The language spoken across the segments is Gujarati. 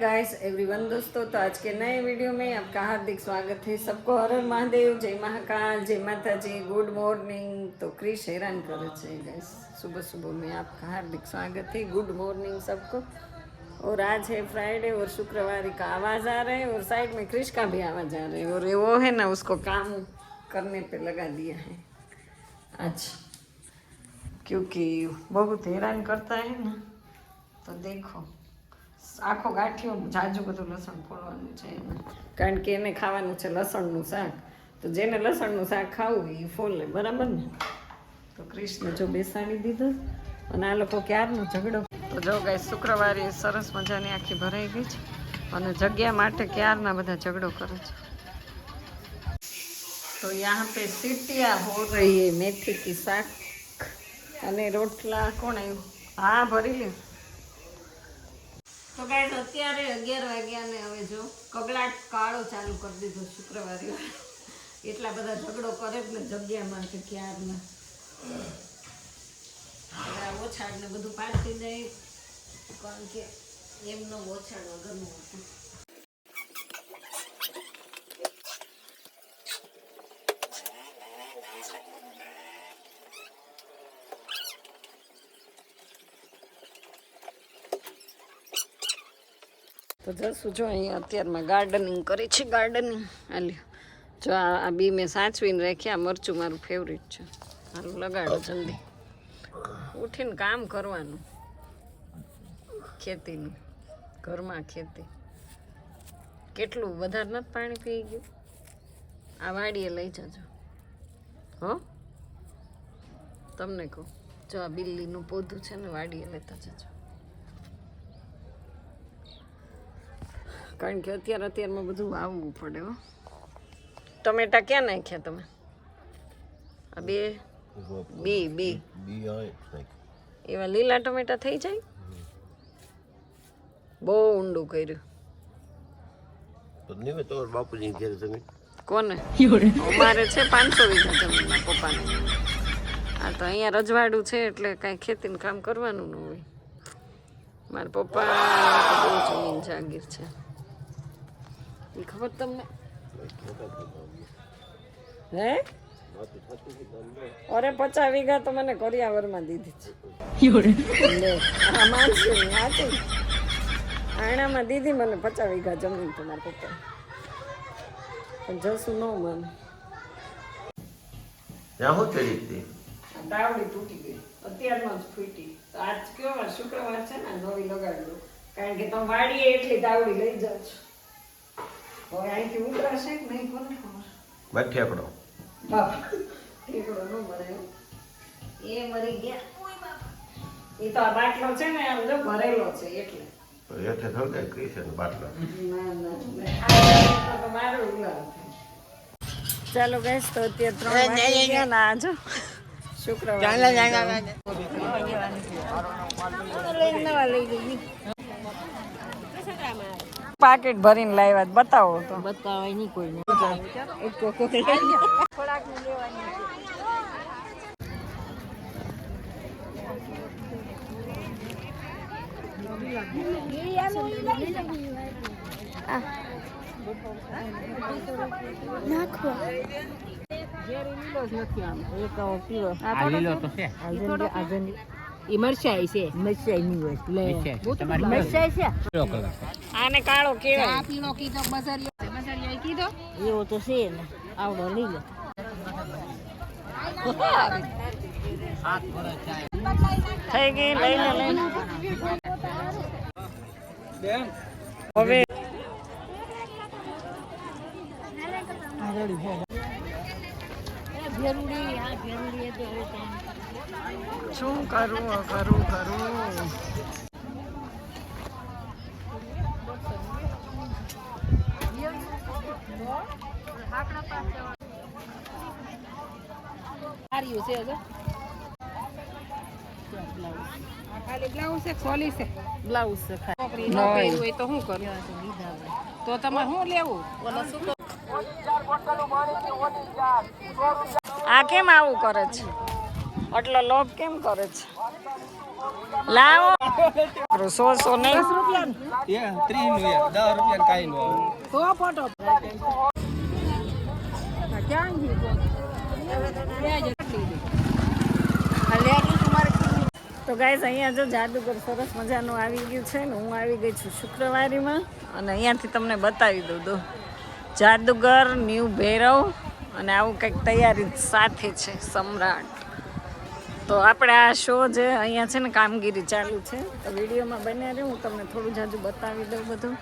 गाइस एवरीवन दोस्तों, तो आज के नए वीडियो में आपका हार्दिक स्वागत है। सबको हर हर महादेव, जय महाकाल, जय माता जी, गुड मॉर्निंग। तो क्रिश हैरान करे छे गाइस, सुबह सुबह में आपका हार्दिक स्वागत है, गुड मॉर्निंग सबको। और आज है फ्राइडे और शुक्रवार का आवाज़ आ रहा है और साइड में क्रिश का भी आवाज़ आ रहा है। और वो है ना, उसको काम करने पे लगा दिया है आज, क्योंकि बहुत हैरान करता है ना। तो देखो, આખો ગાંઠિયો જાજુ બધું લસણ ફોડવાનું છે એને, કારણ કે એને ખાવાનું છે લસણનું શાક. તો જેને લસણનું શાક ખાવું એ ફોલે, બરાબર ને. તો કૃષ્ણ જો બેસાડી દીધો અને આ લોકો ક્યારનો ઝઘડો. તો જો ગાય શુક્રવારે સરસ મજાની આખી ભરાઈ ગઈ છે અને જગ્યા માટે ક્યારના બધા ઝઘડો કરે છે. તો યહાં પે સીટિયા હો રહી હે મેથી કી શાક અને રોટલા. કોણ આવ્યું? હા, ભરી લે. તો ગાઈસ અત્યારે 11 વાગ્યા ને હવે જો કગલાટ કાળો ચાલુ કરી દીધો શુક્રવારે. એટલા બધા ઝઘડો કરે જ ને જગ્યામાં કે ક્યારના. ઓછાડ ને બધું પાડી દે, કારણ કે એમનો ઓછાડ વગરનું હતું. તો જશું જો અહીંયા અત્યારમાં ગાર્ડનિંગ કરી છે. ગાર્ડનિંગ હાલ્યો જો આ બી મેં સાચવીને રાખ્યા. મરચું મારું ફેવરિટ છે. હાલું લગાડો જલ્દી. ઉઠીને કામ કરવાનું ખેતીનું, ઘરમાં ખેતી. કેટલું વધારે નથી પાણી પી ગયું. આ વાડીએ લઈ જજો હો, તમને કહું. જો આ બિલ્લીનું પોધું છે ને, વાડીએ લેતા જજો, કારણ કે અત્યારમાં બધું આવવું પડે હો. ટમેટા ક્યાં નાખ્યા તમે? આ બે એવા લીલા ટમેટા થઈ જાય. બહુ ઊંડું કર્યું. કોને? અમારે છે 500 વીઘા જમીન પપ્પાને. હા, તો અહીંયા રજવાડું છે એટલે કાંઈ ખેતીનું કામ કરવાનું ન હોય. મારા પપ્પા બહુ જમીન જાગીર છે, એ ખબર તમને? હે? અરે 50 વીઘા તો મને કરિયાવરમાં દીધી છે. આણામાં દીધી મને 50 વીઘા જમીન તો મારા પપ્પા. પણ જશું ન મને. તાવડી તૂટી ગઈ અત્યારમાં જ ફૂટી. તો આજ કયો વાર? શુક્રવાર છે ને, નવી લગાડી દો, કારણ કે તમે વાડીએ એટલી તાવડી લઈ જાઓ છો. હવે અહીંથી ઉતરાશે કે નહીં કોને ખબર. ઠેકડો બાપ, ઠેકડો ન મળે, એ મરી ગયા. એ તો આ બાટલો છે ને, આમ જો ભરેલો છે એટલે હેઠે થળગાય ક્રિશન બાટલો. ના મારું ઉલાવ. ચાલો ગાઈસ, તો અત્યારે 3 વાગી ગયા ને. આ જો શુક્રવાર પાકેટ ભરીને લાવ્યા. બતાવો તો. બતાવાય નહીં કોઈને. થોડાક લેવાની. મરચાઈ છે, મરચાઈ ની હોય મરચાઈ છે. આને કાળો કેવાય. આ પીળો કીધો બસરિયો કીધો એવો તો છે ને. આવડો લઈ લો. થઈ ગઈ, લઈ લે. હવે શું કરું? ખાલી બ્લાઉઝ છે, ખોલી છે બ્લાઉઝ છે. છોકરી ન પહેરવું હોય તો શું કરું? તો તમારે શું લેવું? આ કેમ આવું કરે છે? આટલો લોભ કેમ કરે છે? લાવો 100 નહીં 30 નું 10 રૂપિયા કાઈ નું ફોટો ક્યાં તો ગાઈઝ અહીંયા જો જાદુગર સરસ મજાનું આવી ગયું છે ને હું આવી ગઈ છું શુક્રવારીમાં અને અહીંયાથી તમને બતાવી દઉં જાદુગર ન્યૂ ભૈરવ અને આવું કંઈક તૈયારી સાથે છે સમ્રાટ. તો આપણે આ શો જે અહીંયા છે ને કામગીરી ચાલુ છે તો વિડીયોમાં બન્યા રહે હું તમને થોડું જાજુ બતાવી દઉં બધું.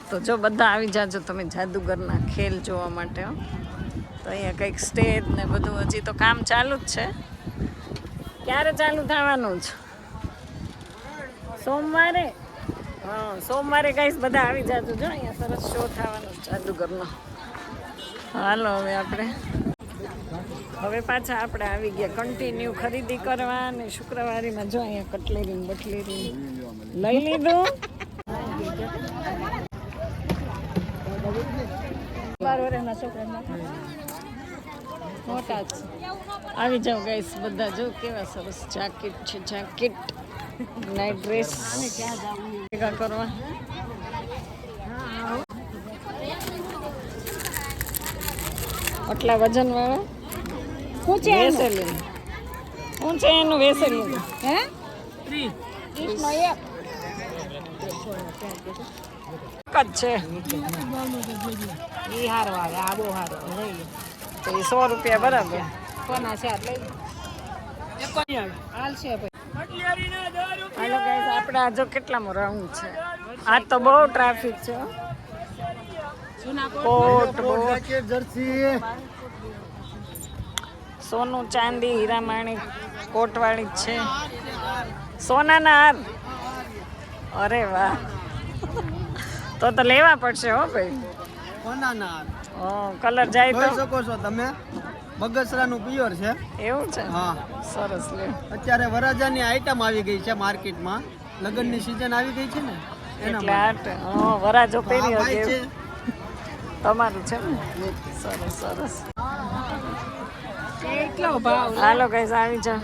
તો જો બધા આવી જાજો તમે જાદુગરના ખેલ જોવા માટે. તો અહીંયા કંઈક સ્ટેજ ને બધું હજી તો કામ ચાલુ જ છે. ક્યારે ચાલુ થવાનું છે? સોમવારે. હા સોમવારે ગાઈસ બધા આવી જાજો જો અહીંયા સરસ શો થવાનો જાદુગરનો. હાલો હવે પાછા આપણે આવી ગયા કન્ટિન્યુ ખરીદી કરવા અને શુક્રવારીમાં જો અહીંયા કટલેરી બટલેરી લઈ લીધું. 12 વર્ષના છોકરા મોટા જ આવી જાઓ ગાઈસ બધા જો કેવા સરસ જાકેટ છે જાકેટ નાઇટ ડ્રેસ ભેગા કરવા. આટલા વજન વાળા વેસેલીન શું છે એનું વેસેલીન હે 30 નો એક જ છે ઈ હારો આવે આ બહુ હારો લઈ તો એ 100 રૂપિયા બરાબર. કોના છે લઈ હાલ છે હાલો ગાઈસ આપણે આ જો કેટલામો રાઉન્ડ છે. આજ તો બહુ ટ્રાફિક છે. કોટ જર્સી સોનું ચાંદી હીરા માણિક કોટવાળી જ છે. સોનાના હાર અરે વાહ તો લેવા પડશે હો ભાઈ. કોનાના કલર જાય તો જોઈ શકો છો તમે બગસરાનું પિયોર છે એવું છે. હા સરસ લે. અત્યારે વરાજાની આઈટમ આવી ગઈ છે માર્કેટમાં લગ્નની સીઝન આવી ગઈ છે ને એટલે વરાજો પહેરી ભાઈ હશે છે તમારું છે ને. સરસ સરસ. કેટલો ભાવ હાલો ગાઈસ આવી જાઓ.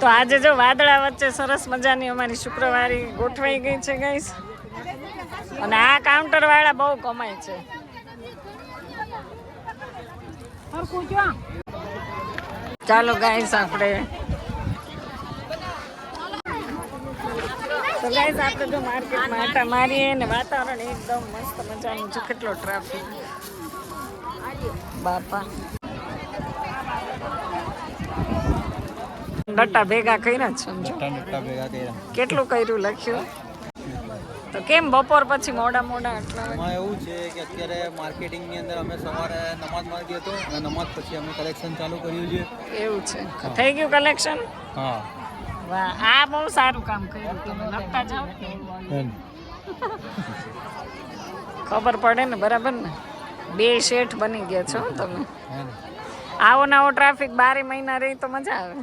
તો આજે જો વાદળા વચ્ચે સરસ મજાની અમારી શુક્રવારી ગોઠવાઈ ગઈ છે ગાઈસ. અને આ કાઉન્ટર વાળા બહુ કમાય છે. હરખું જો ચાલો ગાઈસ આપણે તો ગાઈસ આપણે જો માર્કેટમાં આટા મારીએ ને વાતાવરણ એકદમ મસ્ત મજાનું છે. કેટલો ટ્રાફિક બાપા. ડટ્ટા ભેગા કર્યા છે સમજો. કેટલું કર્યું લખ્યું તો કેમ બપોર પછી મોડા આટલા એમાં એવું છે કે અત્યારે માર્કેટિંગની અંદર અમે સવારે નમાઝ માગી હતો અને નમાઝ પછી અમે કલેક્શન ચાલુ કર્યું છે. એવું છે. થઈ ગયું કલેક્શન? હા વાહ આ બહુ સારું કામ કર્યું. તમે લખતા જાઓ ખબર પડે ને બરાબર ને. 2 શેઠ બની ગયા છો તમે. આવો નવો ટ્રાફિક 12 મહિના રહી તો મજા આવે.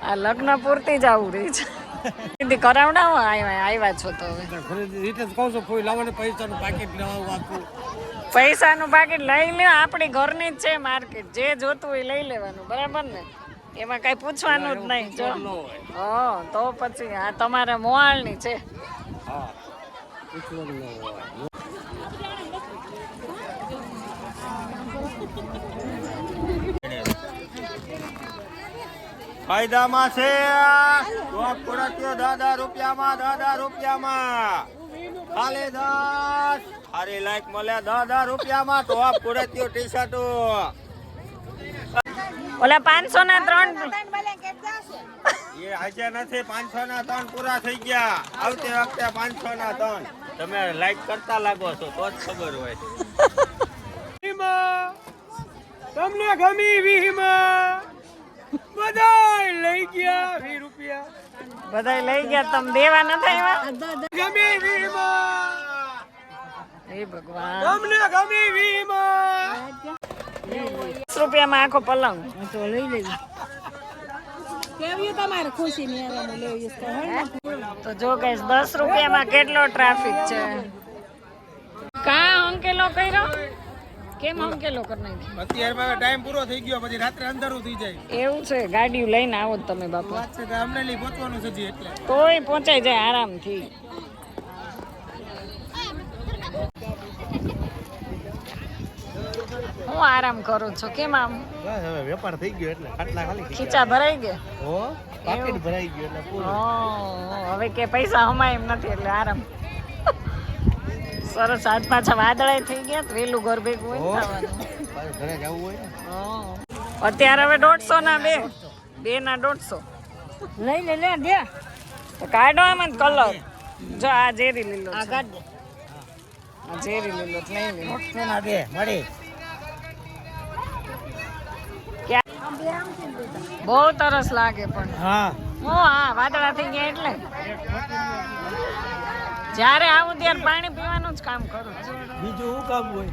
આ લગ્ન પૂરતી જ આવું રહી છે. ખરીદી કરાવડાવો આવ્યા છો તો હવે પૈસાનું પાકીટ લઈ લે. આપણી ઘરની જ છે માર્કેટ. જે જોતું હોય લઈ લેવાનું બરાબર ને. એમાં કઈ પૂછવાનું જ નહીં. જો તો પછી આ તમારા મોહાળની છે. ફાયદામાં છે 10 રૂપિયામાં ખાલી 10 સારી લાઈક મળે 10 રૂપિયામાં ટોપ કુરતીઓ ટી શર્ટો ઓલા 500 ના 3 એ આજે નથી 500 ના 3 પૂરા થઈ ગયા. આવતી વખતે 500 ના 3 તમે લાઈક કરતા લાગો છો તો જ ખબર હોય. તમને ગમી વીમાં બધાય લઈ ગયા 20 રૂપિયા બધાય લઈ ગયા. તમે દેવા નથી આવ્યા? ગમી વીમાં હે ભગવાન તમને ગમી વીમાં 10 રૂપિયામાં આખો પલંગ તો લઈ લેજો કેવી તમારે ખુશી ની આરામ લેવી તો જો ગાઈસ 10 રૂપિયામાં કેટલો ટ્રાફિક છે. કા અંકેલો કર્યો કેમ અંકેલો કરી નાખ્યો? અત્યારે ટાઈમ પૂરો થઈ ગયો, પછી રાત્રે અંધારું થઈ જાય. એવું છે, ગાડીઓ લઈને આવો જ તમે બાપા. વાત છે કે અમને લઈ પહોંચવાનું છે હજી એટલે. તોય પહોંચાઈ જાય આરામથી. હું આરામ કરું છું, કેમ આમ બસ હવે વેપાર થઈ ગયો એટલે આટલા ખાલી ખીચા ભરાઈ ગયા? હો પાકીટ ભરાઈ ગયો એટલે પૂરું. હવે કે પૈસા હમાય એમ નથી એટલે આરામ. સરસ. આજ પાછા વાદળાય થઈ ગયા, તો વેલું ઘર ભેગું હોય ને ખાવાનું. પાછું ઘરે જવું હોય ને. અત્યારે હવે 150 ના બે ના 150 લઈ લે દે. તો કાઢો આમાં કલર. જો આ ઝેરી લીલો છે. આ ઝેરી લીલો જ લઈ લે. ના દે મળી. બહુ તરસ લાગે પણ. હા હા વાદળા થઈ ગયા એટલે જ્યારે આવું ત્યારે પાણી પીવાનું જ કામ કરું છું. બીજું શું કામ હોય?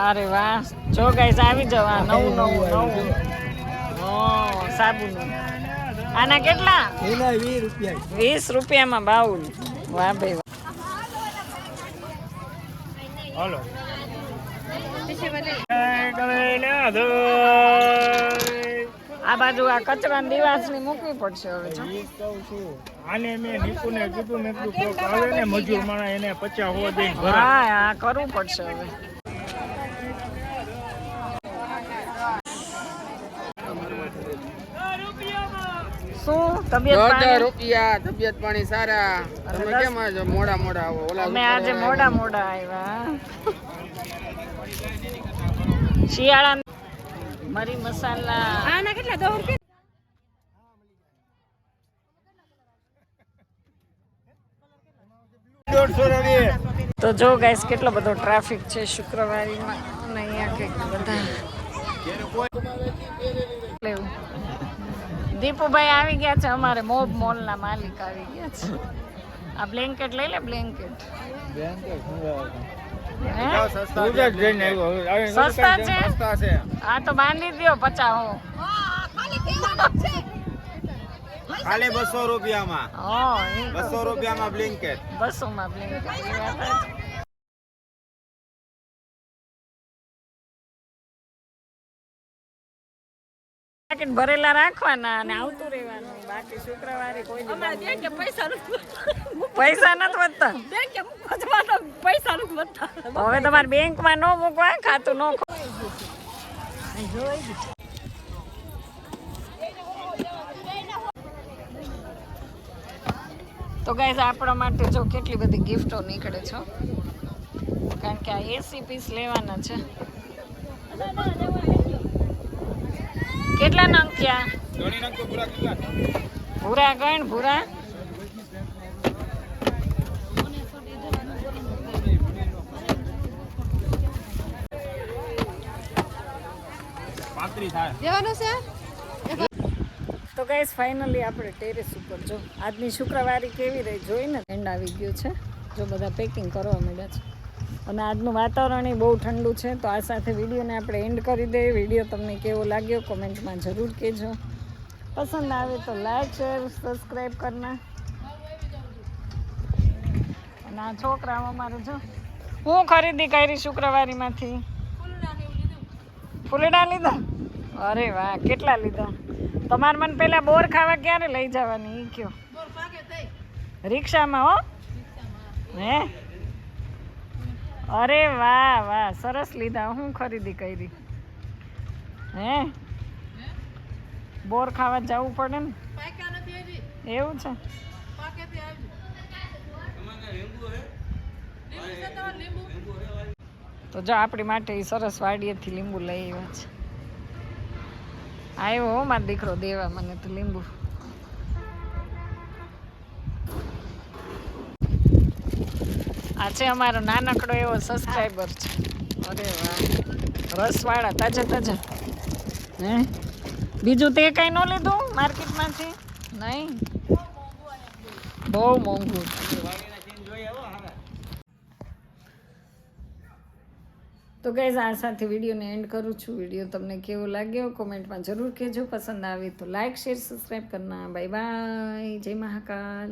અરે વાહ, જો ગાઈસ આવી જવા નવું સાબુનું. આના કેટલા? એના 20 રૂપિયા. 20 રૂપિયામાં બાઉલ. વાહ ભાઈ વાહ. હાલો આ બાજુ આ કચરા દિવાસની મૂકવી પડશે હવે. જો આને મેં નીકુને કીધું, મેં કીધું કોક આવે ને મજૂર માણા એને 50 હોવા દઈને ભરા. હા કરવું પડશે હવે. શું તબિયત પાણી? રૂપિયા તબિયત પાણી સારા. તમે કેમ આજો મોડા આવો? અમે આજે મોડા આવ્યા. શિયાળા મરી મસાલા. આના કેટલા 10 રૂપિયા? તો જો ગાઈસ કેટલો બધો ટ્રાફિક છે શુક્રવારીમાં અને અહીંયા કંઈક બધા લેવું. દીપુભાઈ આવી ગયા છે, અમારે મોબ મોલના માલિક આવી ગયા છે. આ બ્લેન્કેટ લઈ લે, બ્લેન્કેટ. હે? સસ્તા છે? હા તો બાંધી દ્યો 50 હો. ખાલી 200 રૂપિયામાં. 200 રૂપિયામાં બ્લેન્કેટ. 200 માં બ્લેન્કેટ. એ વાત જ. પેકેટ ભરેલા રાખવાના અને આવતું રહેવાનું. બાકી શુક્રવારે કોઈ પૈસા નથી વધતા. પૈસા નથી વધતા. હવે તમારે બેંકમાં ન મૂકવા, ખાતું ન તો ગાઈસ આપણા માટે જો કેટલી બધી ગિફ્ટો નીકળે છે, કારણ કે આ એસી પીસ લેવાના છે. કેટલા નંગ થયા? ભૂરા ગણ ભૂરા. દેવાનું છે. તો ગાઈસ ફાઇનલી આપણે ટેરેસ ઉપર જો આજની શુક્રવારી કેવી રહી જોઈને એન્ડ આવી ગયો છે. જો બધા પેકિંગ કરવા માંડ્યા છે અને આજનું વાતાવરણ એ બહુ ઠંડુ છે. તો આ સાથે વિડીયોને આપણે એન્ડ કરી દઈએ. વિડીયો તમને કેવો લાગ્યો કોમેન્ટમાં જરૂર કહેજો. પસંદ આવે તો લાઈક શેર સબસ્ક્રાઈબ કરના. અને આ છોકરાઓ અમારે જો હું ખરીદી કરી શુક્રવારીમાંથી. ફૂલડા લીધા? અરે વાહ, કેટલા લીધા? તમારે મને પેલા બોર ખાવા ક્યારે લઈ જવાની એ કયો? રિક્ષામાં હો? હે? અરે વાહ વાહ, સરસ લીધા. હું ખરીદી કરી? હે બોર ખાવા જવું પડે ને? એવું છે? તો જો આપણી માટે સરસ વાડીએથી લીંબુ લઈ આવ્યા છે. આવ્યો હો મારો દીકરો દેવા મને તો લીંબુ. આ છે અમારો નાનકડો એવો સબસ્ક્રાઈબર છે. અરે વાહ, રસવાળા તાજા તાજા. હે બીજું તે કઈ ન લીધું માર્કેટમાંથી? નહીં, બહુ મોંઘું. તો ગાઈઝ આ સાથે વિડીયોને એન્ડ કરું છું. વિડીયો તમને કેવો લાગ્યો કોમેન્ટમાં જરૂર કહેજો. પસંદ આવે તો લાઈક શેર સબસ્ક્રાઈબ કરના. બાય બાય, જય મહાકાલ.